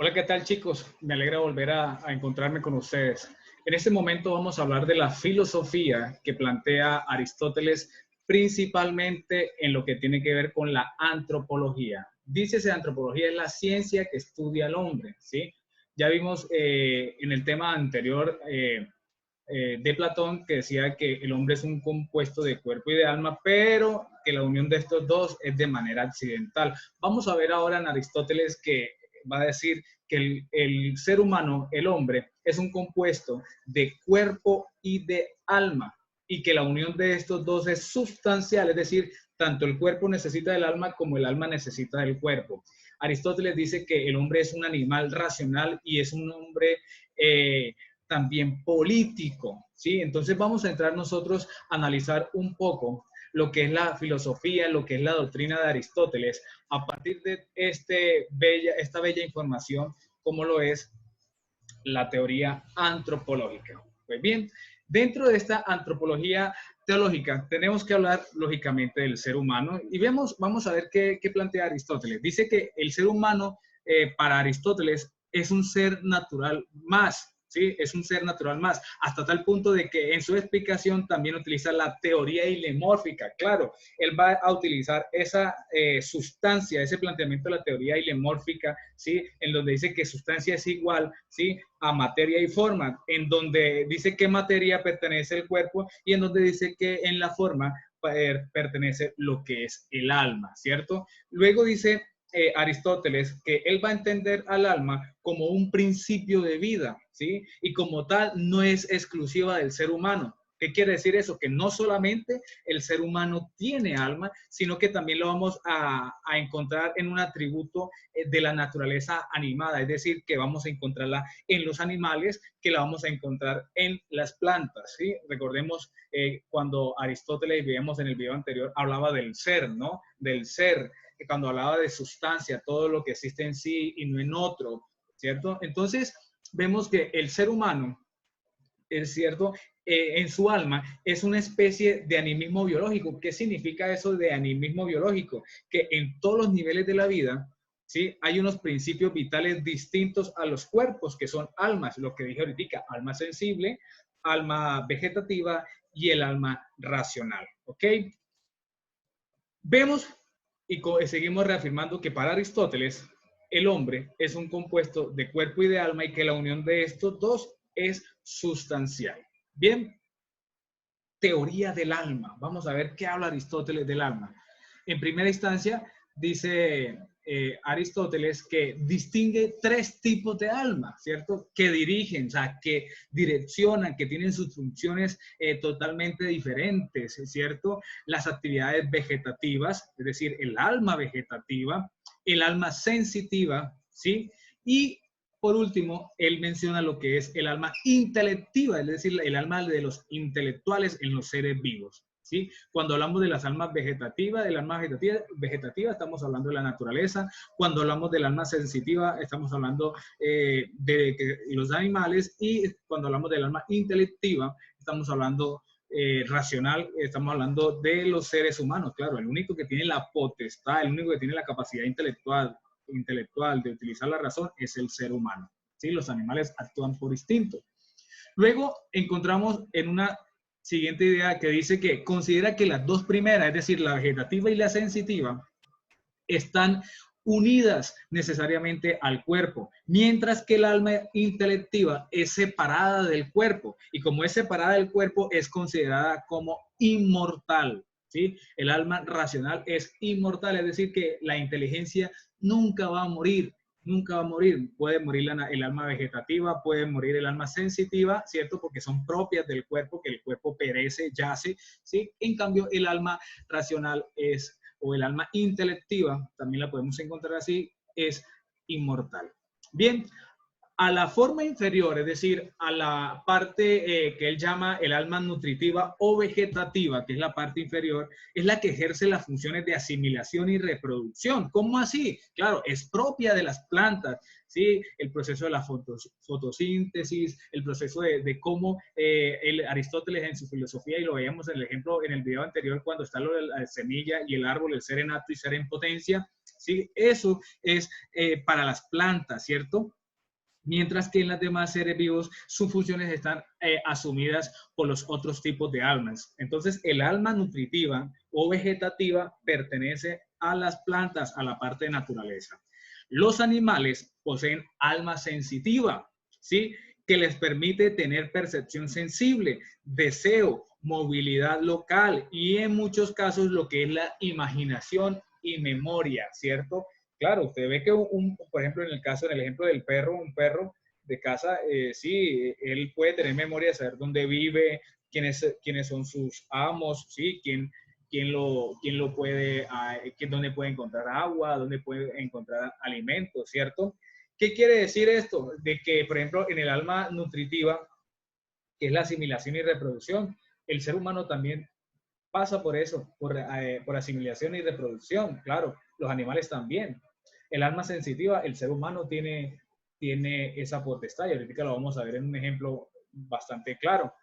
Hola, ¿qué tal, chicos? Me alegra volver a encontrarme con ustedes. En este momento vamos a hablar de la filosofía que plantea Aristóteles, principalmente en lo que tiene que ver con la antropología. Dícese, antropología es la ciencia que estudia al hombre, ¿sí? Ya vimos en el tema anterior de Platón que decía que el hombre es un compuesto de cuerpo y de alma, pero que la unión de estos dos es de manera accidental. Vamos a ver ahora en Aristóteles que va a decir que el ser humano, el hombre, es un compuesto de cuerpo y de alma y que la unión de estos dos es sustancial, es decir, tanto el cuerpo necesita del alma como el alma necesita del cuerpo. Aristóteles dice que el hombre es un animal racional y es un hombre también político, ¿sí? Entonces vamos a entrar nosotros a analizar un poco lo que es la filosofía, lo que es la doctrina de Aristóteles, a partir de esta bella información, como lo es la teoría antropológica. Pues bien, dentro de esta antropología teológica tenemos que hablar lógicamente del ser humano y vamos a ver qué plantea Aristóteles. Dice que el ser humano para Aristóteles es un ser natural más, ¿sí? Es un ser natural más, hasta tal punto de que en su explicación también utiliza la teoría ilemórfica. Claro, él va a utilizar esa sustancia, ese planteamiento de la teoría ilemórfica, ¿sí? En donde dice que sustancia es igual, ¿sí? A materia y forma, en donde dice qué materia pertenece el cuerpo y en donde dice que en la forma pertenece lo que es el alma, ¿cierto? Luego dice Aristóteles que él va a entender al alma como un principio de vida, ¿sí? Y como tal no es exclusiva del ser humano. ¿Qué quiere decir eso? Que no solamente el ser humano tiene alma, sino que también lo vamos a encontrar en un atributo de la naturaleza animada, es decir, que vamos a encontrarla en los animales, que la vamos a encontrar en las plantas, ¿sí? Recordemos cuando Aristóteles, veíamos en el video anterior, hablaba del ser, ¿no? Del ser, cuando hablaba de sustancia, todo lo que existe en sí y no en otro, ¿cierto? Entonces, vemos que el ser humano, es cierto, en su alma es una especie de animismo biológico. ¿Qué significa eso de animismo biológico? Que en todos los niveles de la vida, ¿sí? Hay unos principios vitales distintos a los cuerpos, que son almas, lo que dije ahorita, alma sensible, alma vegetativa y el alma racional, ¿ok? Vemos y seguimos reafirmando que para Aristóteles el hombre es un compuesto de cuerpo y de alma y que la unión de estos dos es sustancial. Bien, teoría del alma. Vamos a ver qué habla Aristóteles del alma. En primera instancia, dice Aristóteles que distingue tres tipos de alma, ¿cierto? Que dirigen, o sea, que direccionan, que tienen sus funciones totalmente diferentes, ¿cierto? Las actividades vegetativas, es decir, el alma vegetativa, el alma sensitiva, ¿sí? Y por último, él menciona lo que es el alma intelectiva, es decir, el alma de los intelectuales en los seres vivos. ¿Sí? Cuando hablamos de las almas vegetativas, del alma vegetativa, estamos hablando de la naturaleza. Cuando hablamos del alma sensitiva, estamos hablando de los animales. Y cuando hablamos del alma intelectiva, estamos hablando racional, estamos hablando de los seres humanos. Claro, el único que tiene la potestad, el único que tiene la capacidad intelectual de utilizar la razón es el ser humano. ¿Sí? Los animales actúan por instinto. Luego encontramos en una siguiente idea que dice que considera que las dos primeras, es decir, la vegetativa y la sensitiva, están unidas necesariamente al cuerpo, mientras que el alma intelectiva es separada del cuerpo y como es separada del cuerpo es considerada como inmortal. ¿Sí? El alma racional es inmortal, es decir, que la inteligencia nunca va a morir, nunca va a morir. Puede morir el alma vegetativa, puede morir el alma sensitiva, ¿cierto? Porque son propias del cuerpo, que el cuerpo perece, yace, ¿sí? En cambio, el alma racional es, o el alma intelectiva, también la podemos encontrar así, es inmortal. Bien, A la forma inferior, es decir, a la parte que él llama el alma nutritiva o vegetativa, que es la parte inferior, es la que ejerce las funciones de asimilación y reproducción. ¿Cómo así? Claro, es propia de las plantas, ¿sí? El proceso de la fotosíntesis, el proceso de cómo Aristóteles en su filosofía, y lo veíamos en el ejemplo en el video anterior, cuando está lo de la semilla y el árbol, el ser en acto y ser en potencia, ¿sí? Eso es para las plantas, ¿cierto? Mientras que en los demás seres vivos sus funciones están asumidas por los otros tipos de almas. Entonces, el alma nutritiva o vegetativa pertenece a las plantas, a la parte de naturaleza. Los animales poseen alma sensitiva, ¿sí? Que les permite tener percepción sensible, deseo, movilidad local y en muchos casos lo que es la imaginación y memoria, ¿cierto? Claro, usted ve que, por ejemplo, en el ejemplo del perro, un perro de casa, sí, él puede tener memoria de saber dónde vive, quiénes son sus amos, sí, quién lo puede, dónde puede encontrar agua, dónde puede encontrar alimentos, ¿cierto? ¿Qué quiere decir esto? De que, por ejemplo, en el alma nutritiva, que es la asimilación y reproducción, el ser humano también pasa por eso, por asimilación y reproducción, claro, los animales también. El alma sensitiva, el ser humano tiene esa potestad y ahorita lo vamos a ver en un ejemplo bastante claro.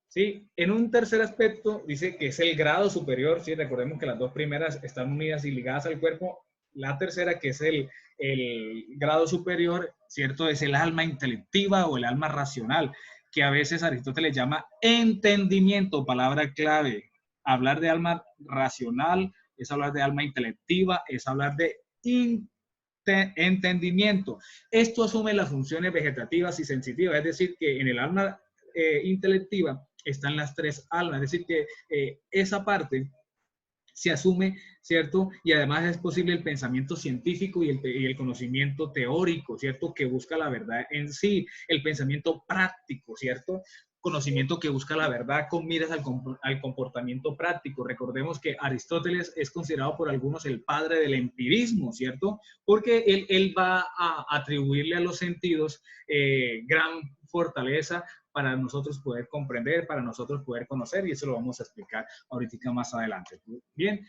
¿Sí? En un tercer aspecto dice que es el grado superior, ¿sí? Recordemos que las dos primeras están unidas y ligadas al cuerpo, la tercera que es el grado superior, ¿cierto? Es el alma intelectiva o el alma racional, que a veces Aristóteles llama entendimiento, palabra clave. Hablar de alma racional es hablar de alma intelectiva, es hablar de entendimiento. Esto asume las funciones vegetativas y sensitivas, es decir, que en el alma intelectiva están las tres almas, es decir, que esa parte se asume, ¿cierto? Y además es posible el pensamiento científico y el conocimiento teórico, ¿cierto? Que busca la verdad en sí, el pensamiento práctico, ¿cierto? Conocimiento que busca la verdad con miras al comportamiento práctico. Recordemos que Aristóteles es considerado por algunos el padre del empirismo, ¿cierto? Porque él va a atribuirle a los sentidos gran fortaleza para nosotros poder comprender, para nosotros poder conocer, y eso lo vamos a explicar ahorita más adelante. Bien,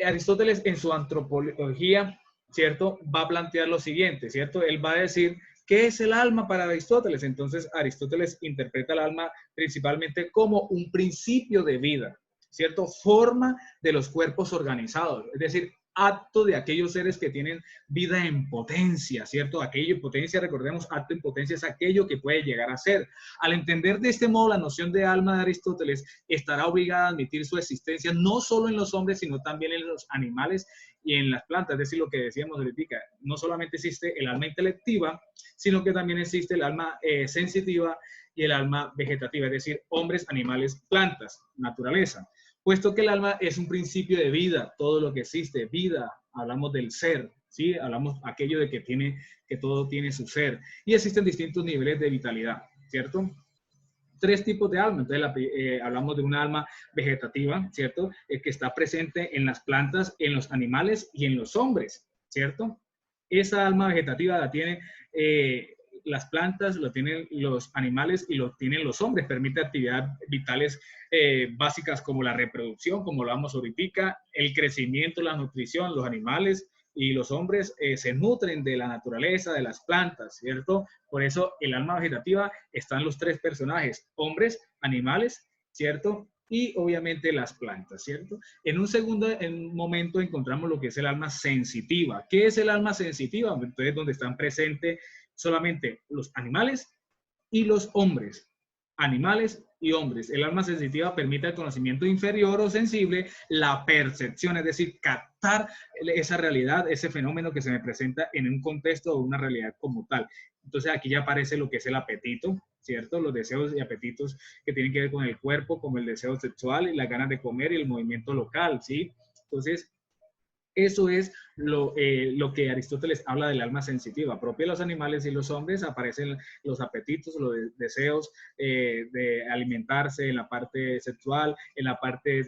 Aristóteles en su antropología, ¿cierto? Va a plantear lo siguiente, ¿cierto? Él va a decir, ¿qué es el alma para Aristóteles? Entonces, Aristóteles interpreta el alma principalmente como un principio de vida, ¿cierto? Forma de los cuerpos organizados, es decir, acto de aquellos seres que tienen vida en potencia, ¿cierto? Aquello en potencia, recordemos, acto en potencia es aquello que puede llegar a ser. Al entender de este modo la noción de alma de Aristóteles, estará obligada a admitir su existencia no solo en los hombres, sino también en los animales y en las plantas. Es decir, lo que decíamos ahorita, no solamente existe el alma intelectiva, sino que también existe el alma sensitiva y el alma vegetativa, es decir, hombres, animales, plantas, naturaleza. Puesto que el alma es un principio de vida, todo lo que existe, vida, hablamos del ser, ¿sí? Hablamos aquello de que todo tiene su ser. Y existen distintos niveles de vitalidad, ¿cierto? Tres tipos de alma. Entonces, hablamos de una alma vegetativa, ¿cierto? Que está presente en las plantas, en los animales y en los hombres, ¿cierto? Esa alma vegetativa la tiene las plantas, lo tienen los animales y lo tienen los hombres. Permite actividades vitales básicas como la reproducción, como lo vamos ahorita, el crecimiento, la nutrición, los animales y los hombres se nutren de la naturaleza, de las plantas, ¿cierto? Por eso el alma vegetativa están los tres personajes, hombres, animales, ¿cierto? Y obviamente las plantas, ¿cierto? En un momento encontramos lo que es el alma sensitiva. ¿Qué es el alma sensitiva? Entonces, donde están presentes solamente los animales y los hombres. Animales y hombres. El alma sensitiva permite el conocimiento inferior o sensible, la percepción, es decir, captar esa realidad, ese fenómeno que se me presenta en un contexto o una realidad como tal. Entonces aquí ya aparece lo que es el apetito, ¿cierto? Los deseos y apetitos que tienen que ver con el cuerpo, como el deseo sexual y las ganas de comer y el movimiento local, ¿sí? Entonces, eso es lo que Aristóteles habla del alma sensitiva. Propia de los animales y los hombres aparecen los apetitos, los deseos de alimentarse en la parte sexual, en la parte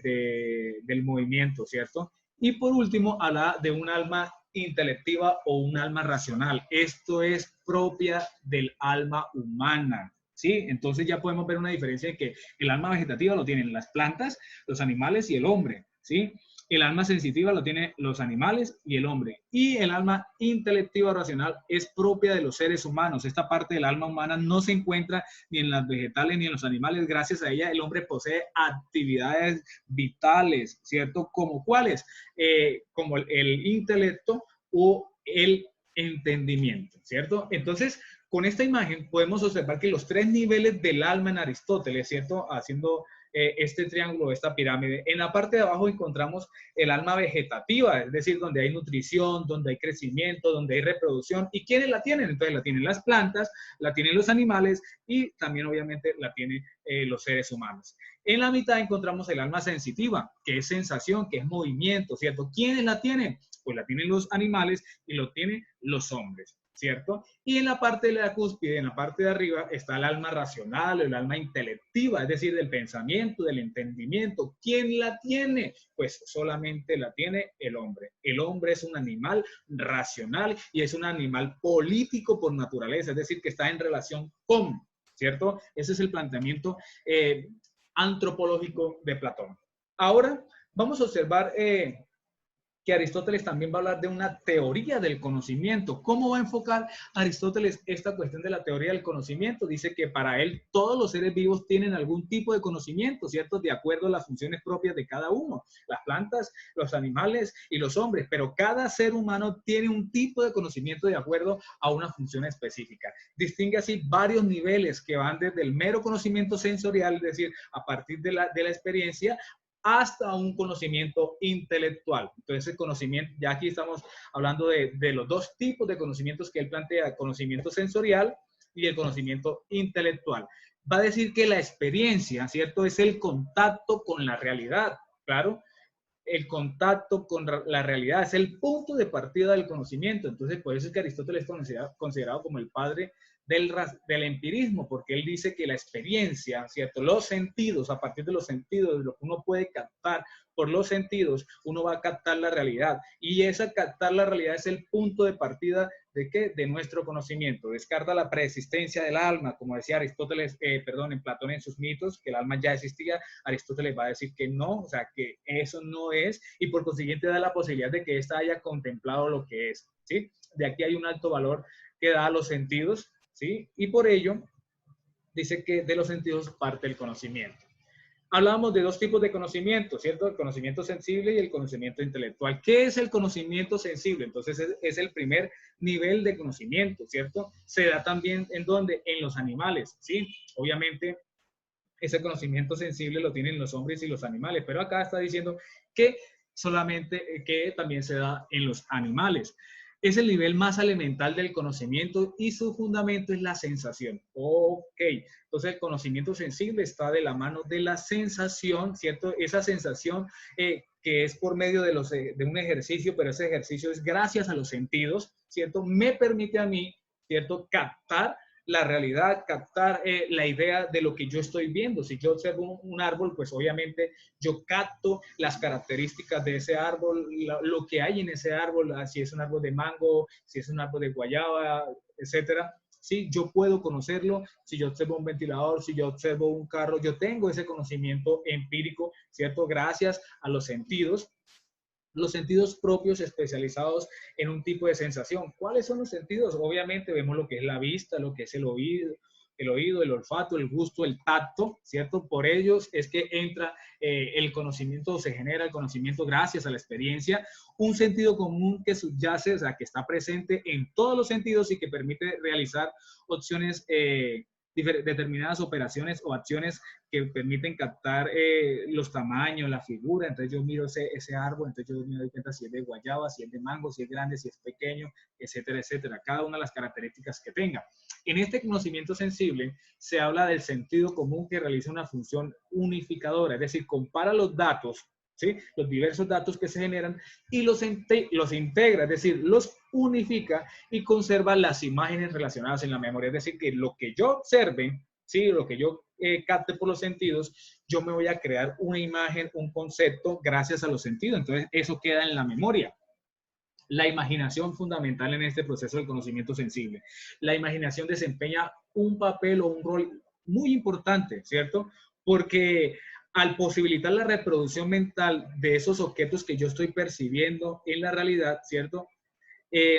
del movimiento, ¿cierto? Y por último, habla de un alma intelectiva o un alma racional. Esto es propia del alma humana, ¿sí? Entonces ya podemos ver una diferencia de que el alma vegetativa lo tienen las plantas, los animales y el hombre, ¿sí? El alma sensitiva lo tienen los animales y el hombre. Y el alma intelectiva racional es propia de los seres humanos. Esta parte del alma humana no se encuentra ni en las vegetales ni en los animales. Gracias a ella el hombre posee actividades vitales, ¿cierto? ¿Como cuáles? Como el intelecto o el entendimiento, ¿cierto? Entonces, con esta imagen podemos observar que los tres niveles del alma en Aristóteles, ¿cierto? Haciendo este triángulo, esta pirámide. En la parte de abajo encontramos el alma vegetativa, es decir, donde hay nutrición, donde hay crecimiento, donde hay reproducción. ¿Y quiénes la tienen? Entonces la tienen las plantas, la tienen los animales y también obviamente la tienen los seres humanos. En la mitad encontramos el alma sensitiva, que es sensación, que es movimiento, ¿cierto? ¿Quiénes la tienen? Pues la tienen los animales y lo tienen los hombres, ¿cierto? Y en la parte de la cúspide, en la parte de arriba, está el alma racional o el alma intelectiva, es decir, del pensamiento, del entendimiento. ¿Quién la tiene? Pues solamente la tiene el hombre. El hombre es un animal racional y es un animal político por naturaleza, es decir, que está en relación con, ¿cierto? Ese es el planteamiento antropológico de Platón. Ahora vamos a observar que Aristóteles también va a hablar de una teoría del conocimiento. ¿Cómo va a enfocar Aristóteles esta cuestión de la teoría del conocimiento? Dice que para él todos los seres vivos tienen algún tipo de conocimiento, ¿cierto? De acuerdo a las funciones propias de cada uno. Las plantas, los animales y los hombres, pero cada ser humano tiene un tipo de conocimiento de acuerdo a una función específica. Distingue así varios niveles que van desde el mero conocimiento sensorial, es decir, a partir de la experiencia, hasta un conocimiento intelectual. Entonces, el conocimiento, ya aquí estamos hablando de los dos tipos de conocimientos que él plantea, el conocimiento sensorial y el conocimiento intelectual. Va a decir que la experiencia, ¿cierto? Es el contacto con la realidad, claro. El contacto con la realidad es el punto de partida del conocimiento. Entonces, por eso es que Aristóteles es considerado como el padre del empirismo, porque él dice que la experiencia, ¿cierto? Los sentidos, a partir de los sentidos, de lo que uno puede captar por los sentidos, uno va a captar la realidad. Y esa captar la realidad es el punto de partida ¿de qué? De nuestro conocimiento. Descarta la preexistencia del alma, como decía Aristóteles, en Platón en sus mitos, que el alma ya existía. Aristóteles va a decir que no, o sea, que eso no es, y por consiguiente da la posibilidad de que ésta haya contemplado lo que es, ¿sí? De aquí hay un alto valor que da a los sentidos, ¿sí? Y por ello dice que de los sentidos parte el conocimiento. Hablábamos de dos tipos de conocimiento, ¿cierto? El conocimiento sensible y el conocimiento intelectual. ¿Qué es el conocimiento sensible? Entonces es el primer nivel de conocimiento, ¿cierto? Se da también en ¿dónde? En los animales, ¿sí? Obviamente ese conocimiento sensible lo tienen los hombres y los animales, pero acá está diciendo que solamente que también se da en los animales. Es el nivel más elemental del conocimiento y su fundamento es la sensación. Ok, entonces el conocimiento sensible está de la mano de la sensación, ¿cierto? Esa sensación que es por medio de un ejercicio, pero ese ejercicio es gracias a los sentidos, ¿cierto? Me permite a mí, ¿cierto? Captar la realidad, captar la idea de lo que yo estoy viendo. Si yo observo un árbol, pues obviamente yo capto las características de ese árbol, lo que hay en ese árbol, si es un árbol de mango, si es un árbol de guayaba, etcétera. Sí, yo puedo conocerlo. Si yo observo un ventilador, si yo observo un carro, yo tengo ese conocimiento empírico, ¿cierto? Gracias a los sentidos propios especializados en un tipo de sensación. ¿Cuáles son los sentidos? Obviamente vemos lo que es la vista, lo que es el oído, el olfato, el gusto, el tacto, ¿cierto? Por ellos es que entra el conocimiento, se genera el conocimiento gracias a la experiencia, un sentido común que subyace, o sea, que está presente en todos los sentidos y que permite realizar opciones determinadas operaciones o acciones que permiten captar los tamaños, la figura. Entonces yo miro ese árbol, entonces yo me doy cuenta si es de guayaba, si es de mango, si es grande, si es pequeño, etcétera, etcétera. Cada una de las características que tenga. En este conocimiento sensible se habla del sentido común que realiza una función unificadora, es decir, compara los datos, ¿sí? Los diversos datos que se generan y los integra, es decir, los unifica y conserva las imágenes relacionadas en la memoria. Es decir, que lo que yo observe, ¿sí? Lo que yo capte por los sentidos, yo me voy a crear una imagen, un concepto gracias a los sentidos. Entonces, eso queda en la memoria. La imaginación fundamental en este proceso del conocimiento sensible. La imaginación desempeña un papel o un rol muy importante, ¿cierto? Porque al posibilitar la reproducción mental de esos objetos que yo estoy percibiendo en la realidad, ¿cierto?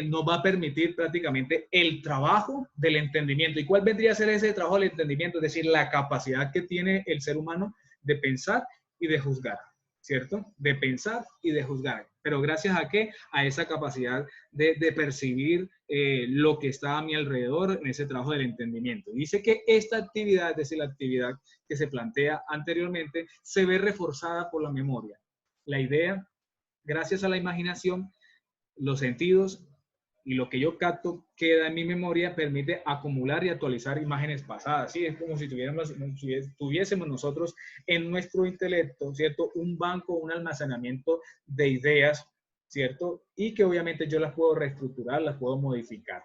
Nos va a permitir prácticamente el trabajo del entendimiento. ¿Y cuál vendría a ser ese trabajo del entendimiento? Es decir, la capacidad que tiene el ser humano de pensar y de juzgar, ¿cierto? De pensar y de juzgar. Pero gracias a qué? A esa capacidad de percibir lo que está a mi alrededor en ese trabajo del entendimiento. Dice que esta actividad, es decir, la actividad que se plantea anteriormente, se ve reforzada por la memoria. La idea, gracias a la imaginación, los sentidos y lo que yo capto queda en mi memoria, permite acumular y actualizar imágenes pasadas. ¿Sí? Es como si tuviésemos nosotros en nuestro intelecto, ¿cierto? Un banco, un almacenamiento de ideas, ¿cierto? Y que obviamente yo las puedo reestructurar, las puedo modificar.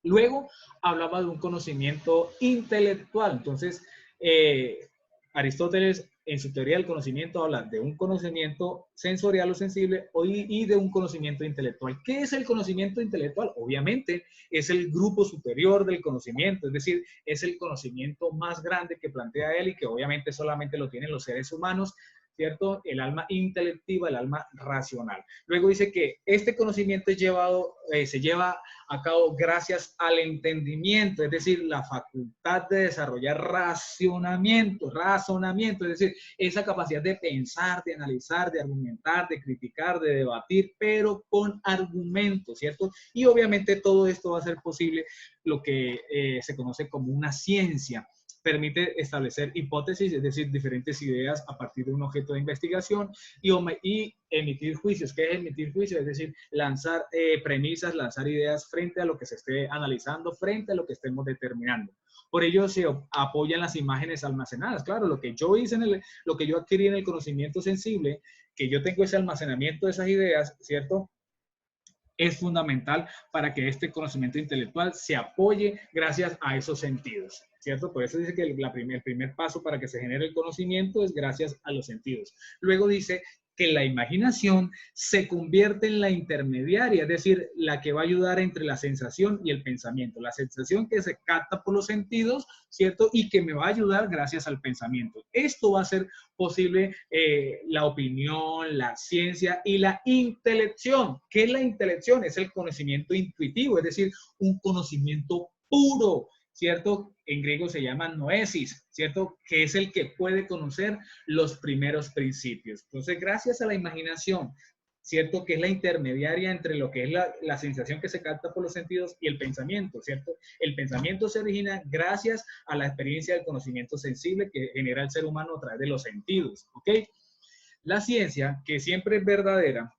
Luego hablaba de un conocimiento intelectual. Entonces, Aristóteles en su teoría del conocimiento habla de un conocimiento sensorial o sensible y de un conocimiento intelectual. ¿Qué es el conocimiento intelectual? Obviamente es el grupo superior del conocimiento, es decir, es el conocimiento más grande que plantea él y que obviamente solamente lo tienen los seres humanos, ¿cierto? El alma intelectiva, el alma racional. Luego dice que este conocimiento es se lleva a cabo gracias al entendimiento, es decir, la facultad de desarrollar razonamiento, es decir, esa capacidad de pensar, de analizar, de argumentar, de criticar, de debatir, pero con argumentos, ¿cierto? Y obviamente todo esto va a ser posible lo que se conoce como una ciencia. Permite establecer hipótesis, es decir, diferentes ideas a partir de un objeto de investigación y emitir juicios. ¿Qué es emitir juicios? Es decir, lanzar premisas, lanzar ideas frente a lo que se esté analizando, frente a lo que estemos determinando. Por ello se apoyan las imágenes almacenadas. Claro, lo que yo hice, lo que yo adquirí en el conocimiento sensible, que yo tengo ese almacenamiento de esas ideas, ¿cierto? Es fundamental para que este conocimiento intelectual se apoye gracias a esos sentidos, ¿cierto? Por eso dice que el primer paso para que se genere el conocimiento es gracias a los sentidos. Luego dice que la imaginación se convierte en la intermediaria, es decir, la que va a ayudar entre la sensación y el pensamiento. La sensación que se capta por los sentidos, ¿cierto? Y que me va a ayudar gracias al pensamiento. Esto va a ser posible la opinión, la ciencia y la intelección. ¿Qué es la intelección? Es el conocimiento intuitivo, es decir, un conocimiento puro, ¿cierto? En griego se llama noesis, ¿cierto? Que es el que puede conocer los primeros principios. Entonces, gracias a la imaginación, ¿cierto? Que es la intermediaria entre lo que es la sensación que se capta por los sentidos y el pensamiento, ¿cierto? El pensamiento se origina gracias a la experiencia del conocimiento sensible que genera el ser humano a través de los sentidos, ¿ok? La ciencia, que siempre es verdadera,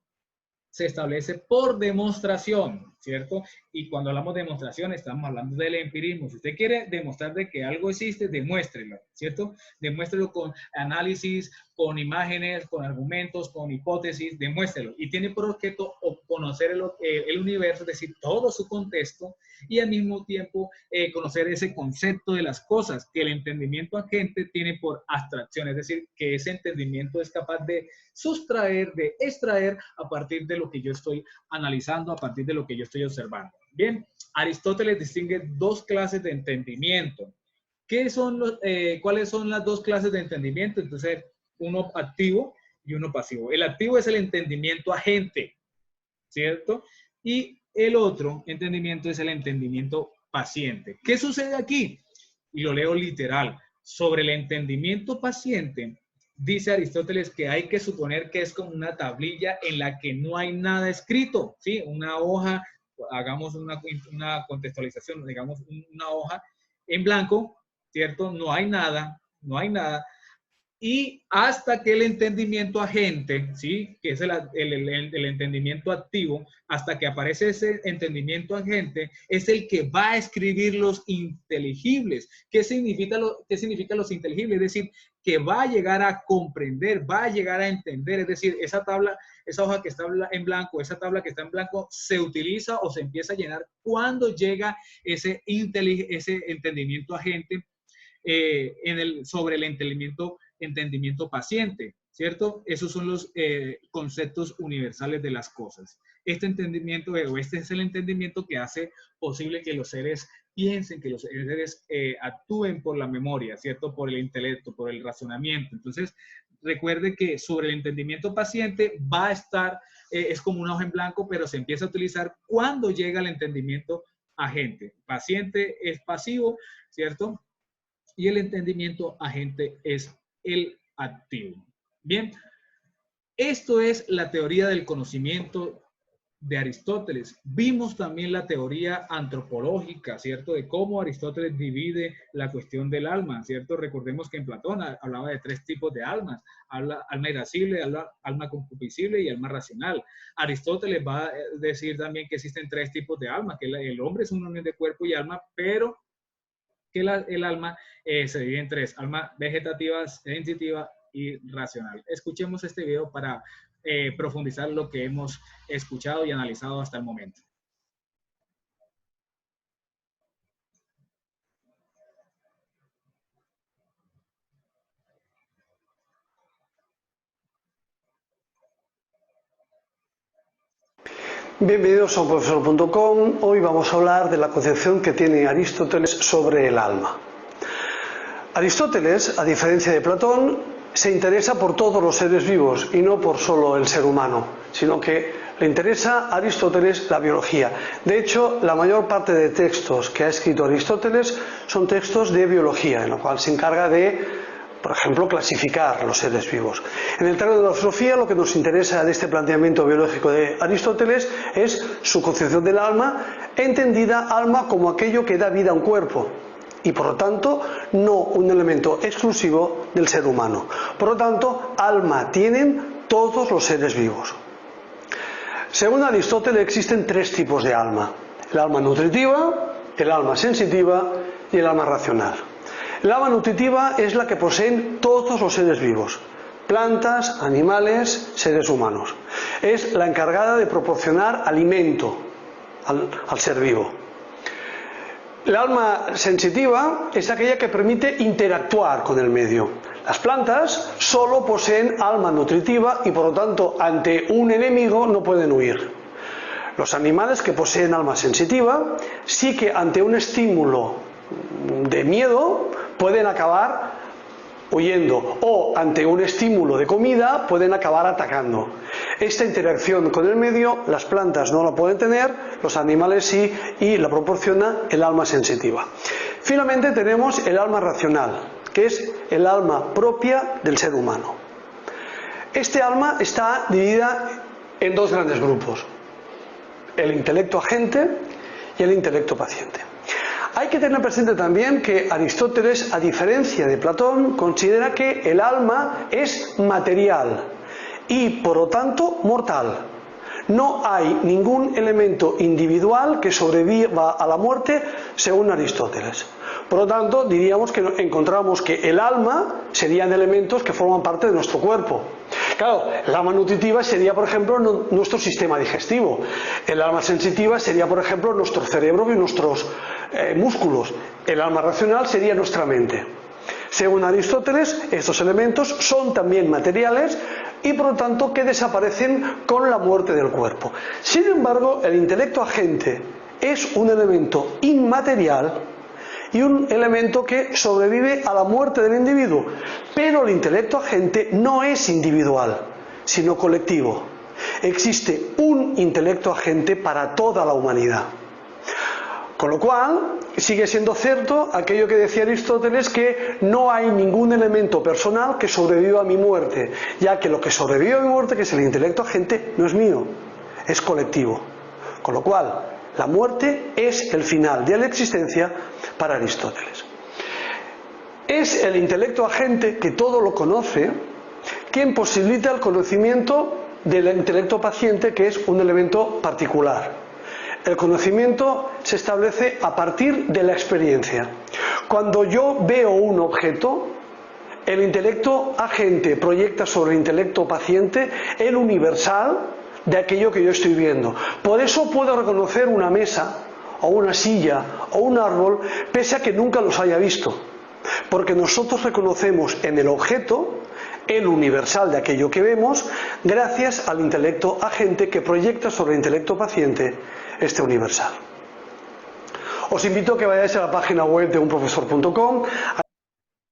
se establece por demostración, ¿cierto? Y cuando hablamos de demostración, estamos hablando del empirismo. Si usted quiere demostrar de que algo existe, demuéstrelo, ¿cierto? Demuéstrelo con análisis, con imágenes, con argumentos, con hipótesis, demuéstrelo. Y tiene por objeto conocer el universo, es decir, todo su contexto, y al mismo tiempo conocer ese concepto de las cosas que el entendimiento agente tiene por abstracción, es decir, que ese entendimiento es capaz de sustraer, de extraer a partir de lo que yo estoy analizando, a partir de lo que yo estoy observando. Bien, Aristóteles distingue dos clases de entendimiento. ¿Cuáles son las dos clases de entendimiento? Entonces, uno activo y uno pasivo. El activo es el entendimiento agente, ¿cierto? Y el otro entendimiento es el entendimiento paciente. ¿Qué sucede aquí? Y lo leo literal. Sobre el entendimiento paciente, dice Aristóteles que hay que suponer que es como una tablilla en la que no hay nada escrito, ¿sí? Una hoja, hagamos una contextualización, digamos una hoja en blanco, ¿cierto? No hay nada, no hay nada. Y hasta que el entendimiento agente, ¿sí? Que es el entendimiento activo, hasta que aparece ese entendimiento agente, es el que va a escribir los inteligibles. ¿Qué significa los inteligibles? Es decir, que va a llegar a comprender, va a llegar a entender. Es decir, esa hoja que está en blanco, esa tabla que está en blanco, se utiliza o se empieza a llenar cuando llega ese entendimiento agente sobre el entendimiento paciente, ¿cierto? Esos son los conceptos universales de las cosas. Este entendimiento, o este es el entendimiento que hace posible que los seres piensen, que los seres actúen por la memoria, ¿cierto? Por el intelecto, por el razonamiento. Entonces, recuerde que sobre el entendimiento paciente va a estar, es como una hoja en blanco, pero se empieza a utilizar cuando llega el entendimiento agente. Paciente es pasivo, ¿cierto? Y el entendimiento agente es el activo. Bien, esto es la teoría del conocimiento de Aristóteles. Vimos también la teoría antropológica, ¿cierto? De cómo Aristóteles divide la cuestión del alma, ¿cierto? Recordemos que en Platón hablaba de 3 tipos de almas: alma irascible, alma concupiscible y alma racional. Aristóteles va a decir también que existen 3 tipos de alma, que el hombre es una unión de cuerpo y alma, pero que el alma se divide en 3: alma vegetativa, sensitiva y racional. Escuchemos este video para profundizar lo que hemos escuchado y analizado hasta el momento. Bienvenidos a unprofesor.com. Hoy vamos a hablar de la concepción que tiene Aristóteles sobre el alma. Aristóteles, a diferencia de Platón, se interesa por todos los seres vivos y no por solo el ser humano, sino que le interesa a Aristóteles la biología. De hecho, la mayor parte de textos que ha escrito Aristóteles son textos de biología, en lo cual se encarga de, por ejemplo, clasificar los seres vivos. En el terreno de la filosofía, lo que nos interesa de este planteamiento biológico de Aristóteles es su concepción del alma, entendida alma como aquello que da vida a un cuerpo, y por lo tanto no un elemento exclusivo del ser humano. Por lo tanto, alma tienen todos los seres vivos. Según Aristóteles, existen 3 tipos de alma: el alma nutritiva, el alma sensitiva y el alma racional. El alma nutritiva es la que poseen todos los seres vivos: plantas, animales, seres humanos. Es la encargada de proporcionar alimento al ser vivo. El alma sensitiva es aquella que permite interactuar con el medio. Las plantas solo poseen alma nutritiva y por lo tanto ante un enemigo no pueden huir. Los animales que poseen alma sensitiva sí que ante un estímulo de miedo pueden acabar huyendo, o ante un estímulo de comida pueden acabar atacando. Esta interacción con el medio las plantas no la pueden tener, los animales sí, y la proporciona el alma sensitiva. Finalmente tenemos el alma racional, que es el alma propia del ser humano. Este alma está dividida en 2 grandes grupos: el intelecto agente y el intelecto paciente. Hay que tener presente también que Aristóteles, a diferencia de Platón, considera que el alma es material y, por lo tanto, mortal. No hay ningún elemento individual que sobreviva a la muerte, según Aristóteles. Por lo tanto, diríamos que encontramos que el alma serían elementos que forman parte de nuestro cuerpo. Claro, el alma nutritiva sería, por ejemplo, nuestro sistema digestivo. El alma sensitiva sería, por ejemplo, nuestro cerebro y nuestros músculos. El alma racional sería nuestra mente. Según Aristóteles, estos elementos son también materiales y, por lo tanto, que desaparecen con la muerte del cuerpo. Sin embargo, el intelecto agente es un elemento inmaterial y un elemento que sobrevive a la muerte del individuo. Pero el intelecto agente no es individual, sino colectivo. Existe un intelecto agente para toda la humanidad. Con lo cual, sigue siendo cierto aquello que decía Aristóteles, que no hay ningún elemento personal que sobreviva a mi muerte, ya que lo que sobrevive a mi muerte, que es el intelecto agente, no es mío, es colectivo. Con lo cual, la muerte es el final de la existencia para Aristóteles. Es el intelecto agente, que todo lo conoce, quien posibilita el conocimiento del intelecto paciente, que es un elemento particular. El conocimiento se establece a partir de la experiencia. Cuando yo veo un objeto, el intelecto agente proyecta sobre el intelecto paciente el universal de aquello que yo estoy viendo. Por eso puedo reconocer una mesa, o una silla, o un árbol, pese a que nunca los haya visto. Porque nosotros reconocemos en el objeto el universal de aquello que vemos, gracias al intelecto agente que proyecta sobre el intelecto paciente este universal. Os invito a que vayáis a la página web de unprofesor.com.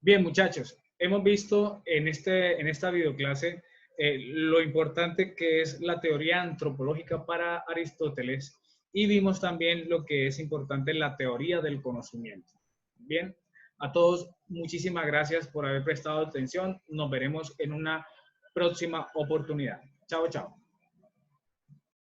Bien, muchachos, hemos visto en esta videoclase lo importante que es la teoría antropológica para Aristóteles y vimos también lo que es importante la teoría del conocimiento. Bien, a todos muchísimas gracias por haber prestado atención. Nos veremos en una próxima oportunidad. Chao, chao.